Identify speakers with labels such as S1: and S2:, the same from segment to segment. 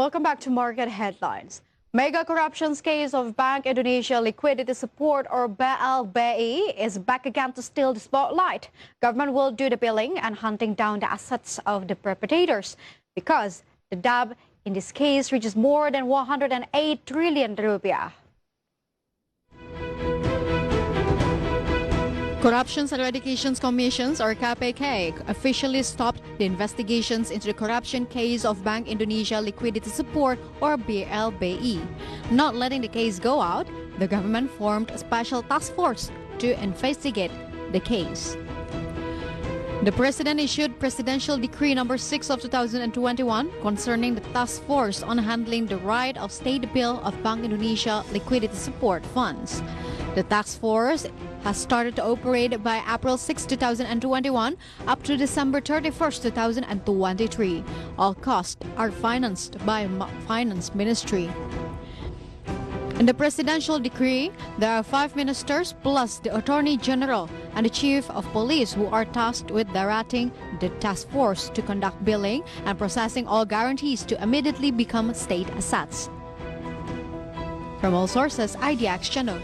S1: Welcome back to Market Headlines. Mega corruptions case of Bank Indonesia Liquidity Support or BLBI is back again to steal the spotlight. Government will do the billing and hunting down the assets of the perpetrators because the DAB in this case reaches more than 108 trillion rupiah. Corruptions and Eradications Commissions, or KPK, officially stopped the investigations into the corruption case of Bank Indonesia Liquidity Support, or BLBI. Not letting the case go out, the government formed a special task force to investigate the case. The President issued Presidential Decree No. 6 of 2021 concerning the task force on handling the right of state bill of Bank Indonesia Liquidity Support funds. The task force has started to operate by April 6, 2021 up to December 31, 2023. All costs are financed by Finance Ministry. In the presidential decree, there are 5 ministers plus the Attorney General and the Chief of Police who are tasked with directing the task force to conduct billing and processing all guarantees to immediately become state assets. From all sources, IDX Channel.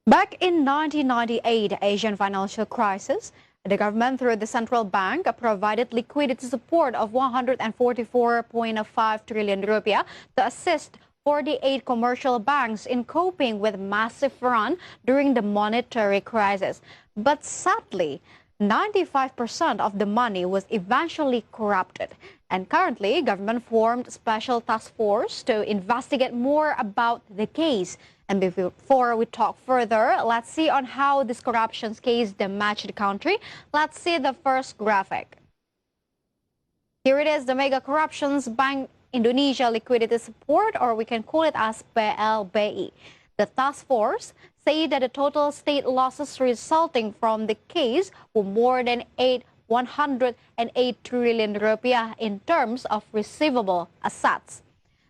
S1: Back in 1998 Asian financial crisis, the government through the central bank provided liquidity support of 144.5 trillion rupiah to assist 48 commercial banks in coping with massive run during the monetary crisis. But sadly, 95% of the money was eventually corrupted. And currently, government formed a special task force to investigate more about the case. And before we talk further, let's see on how this corruptions case damaged the country. Let's see the first graphic. Here it is, the mega corruptions Bank Indonesia Liquidity Support, or we can call it as BLBI. The task force say that the total state losses resulting from the case were more than 108 trillion rupiah in terms of receivable assets.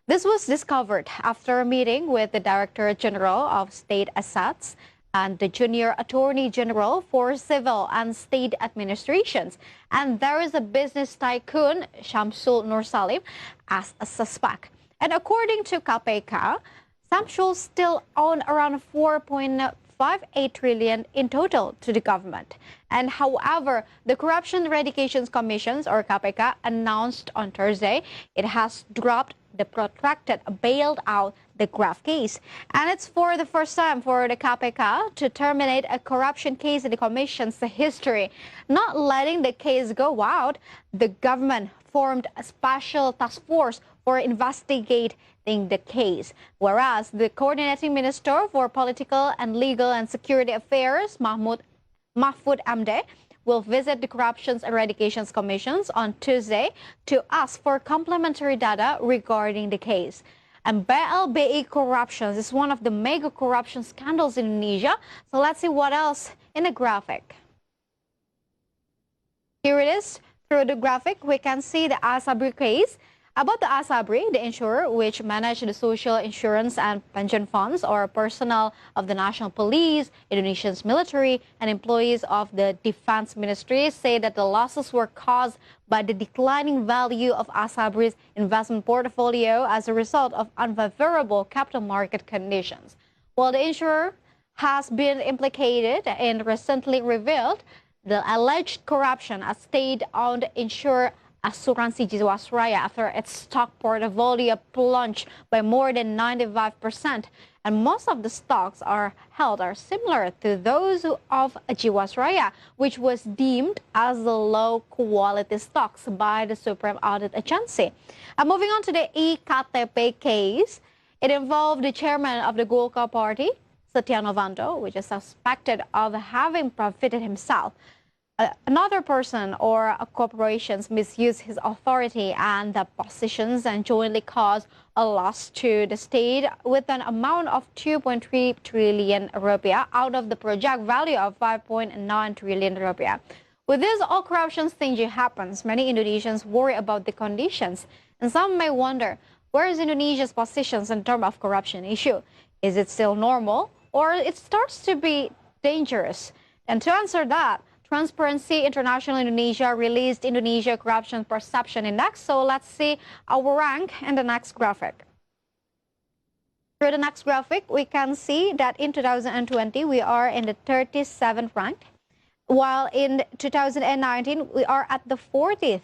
S1: This was discovered after a meeting with the Director General of State Assets and the Junior Attorney General for Civil and State Administrations. And there is a business tycoon, Shamsul Nur Salim, as a suspect. And according to KPK, Shamsul still own around 4.58 trillion in total to the government. And however, the Corruption Eradications Commissions, or KPK, announced on Thursday it has dropped the protracted bailed out the graft case. And it's for the first time for the KPK to terminate a corruption case in the Commission's history. Not letting the case go out, the government formed a special task force for investigating the case. Whereas the Coordinating Minister for Political and Legal and Security Affairs, Mahfud MD, will visit the Corruption Eradications Commissions on Tuesday to ask for complementary data regarding the case. And BLBI corruptions is one of the mega corruption scandals in Indonesia. So let's see what else in the graphic. Here it is. Through the graphic, we can see the Asabri case. About the Asabri, the insurer which managed the social insurance and pension funds or personnel of the National Police, Indonesia's military, and employees of the Defense Ministry say that the losses were caused by the declining value of Asabri's investment portfolio as a result of unfavorable capital market conditions. While the insurer has been implicated in recently revealed the alleged corruption at state-owned insurer Asuransi Jiwasraya after its stock portfolio plunged by more than 95%, and most of the stocks held are similar to those of Jiwasraya, which was deemed as the low-quality stocks by the Supreme Audit Agency. And moving on to the EKTP case, it involved the chairman of the Golkar Party, Setia Novanto, which is suspected of having profited himself. Another person or corporations misuse his authority and the positions and jointly cause a loss to the state with an amount of 2.3 trillion rupiah out of the project value of 5.9 trillion rupiah. With this all corruption stinging happens, many Indonesians worry about the conditions, and some may wonder, where is Indonesia's positions in terms of corruption issue? Is it still normal or it starts to be dangerous? And to answer that, Transparency International Indonesia released Indonesia Corruption Perception Index. So let's see our rank in the next graphic. Through the next graphic, we can see that in 2020, we are in the 37th rank, while in 2019, we are at the 40th.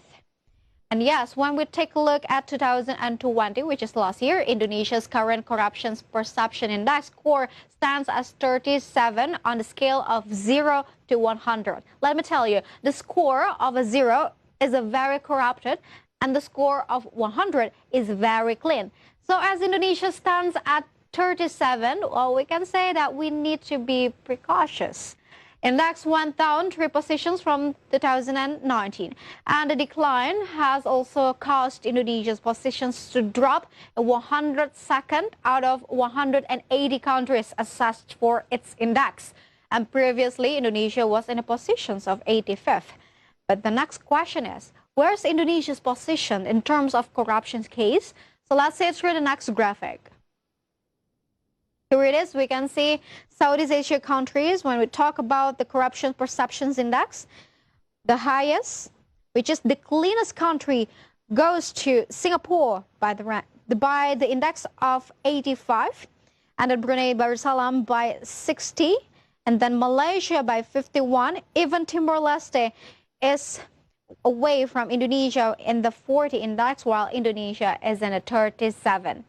S1: And yes, when we take a look at 2020, which is last year, Indonesia's current corruption perception index score stands as 37 on the scale of 0 to 100. Let me tell you, the score of a 0 is a very corrupted, and the score of 100 is very clean. So as Indonesia stands at 37, well, we can say that we need to be precautious. Index went down 3 positions from 2019, and the decline has also caused Indonesia's positions to drop 102nd out of 180 countries assessed for its index. And previously, Indonesia was in a position of 85th. But the next question is, where's Indonesia's position in terms of corruption case? So let's see it through the next graphic. Here it is. We can see Southeast Asia countries. When we talk about the Corruption Perceptions Index, the highest, which is the cleanest country, goes to Singapore by the index of 85, and then Brunei Darussalam by 60, and then Malaysia by 51. Even Timor-Leste is away from Indonesia in the 40 index, while Indonesia is in a 37.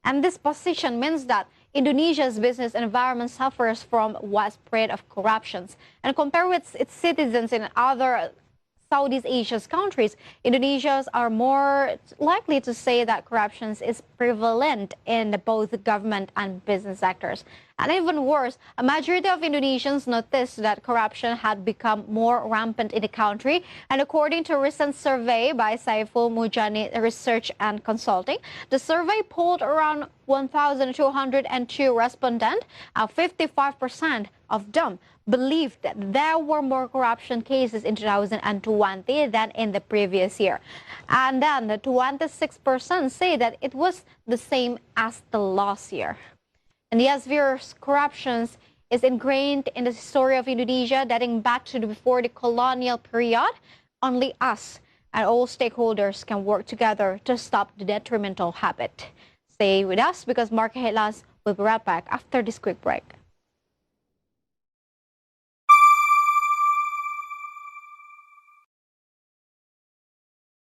S1: And this position means that Indonesia's business environment suffers from widespread of corruptions. And compared with its citizens in other Southeast Asia's countries, Indonesians are more likely to say that corruption is prevalent in both the government and business sectors. And even worse, a majority of Indonesians noticed that corruption had become more rampant in the country. And according to a recent survey by Saiful Mujani Research and Consulting, the survey polled around 1,202 respondents, and 55% of them believed that there were more corruption cases in 2020 than in the previous year. And then the 26% say that it was the same as the last year. And yes, viewers, corruption is ingrained in the story of Indonesia dating back to before the colonial period. Only us and all stakeholders can work together to stop the detrimental habit. Stay with us because market headlines will be right back after this quick break.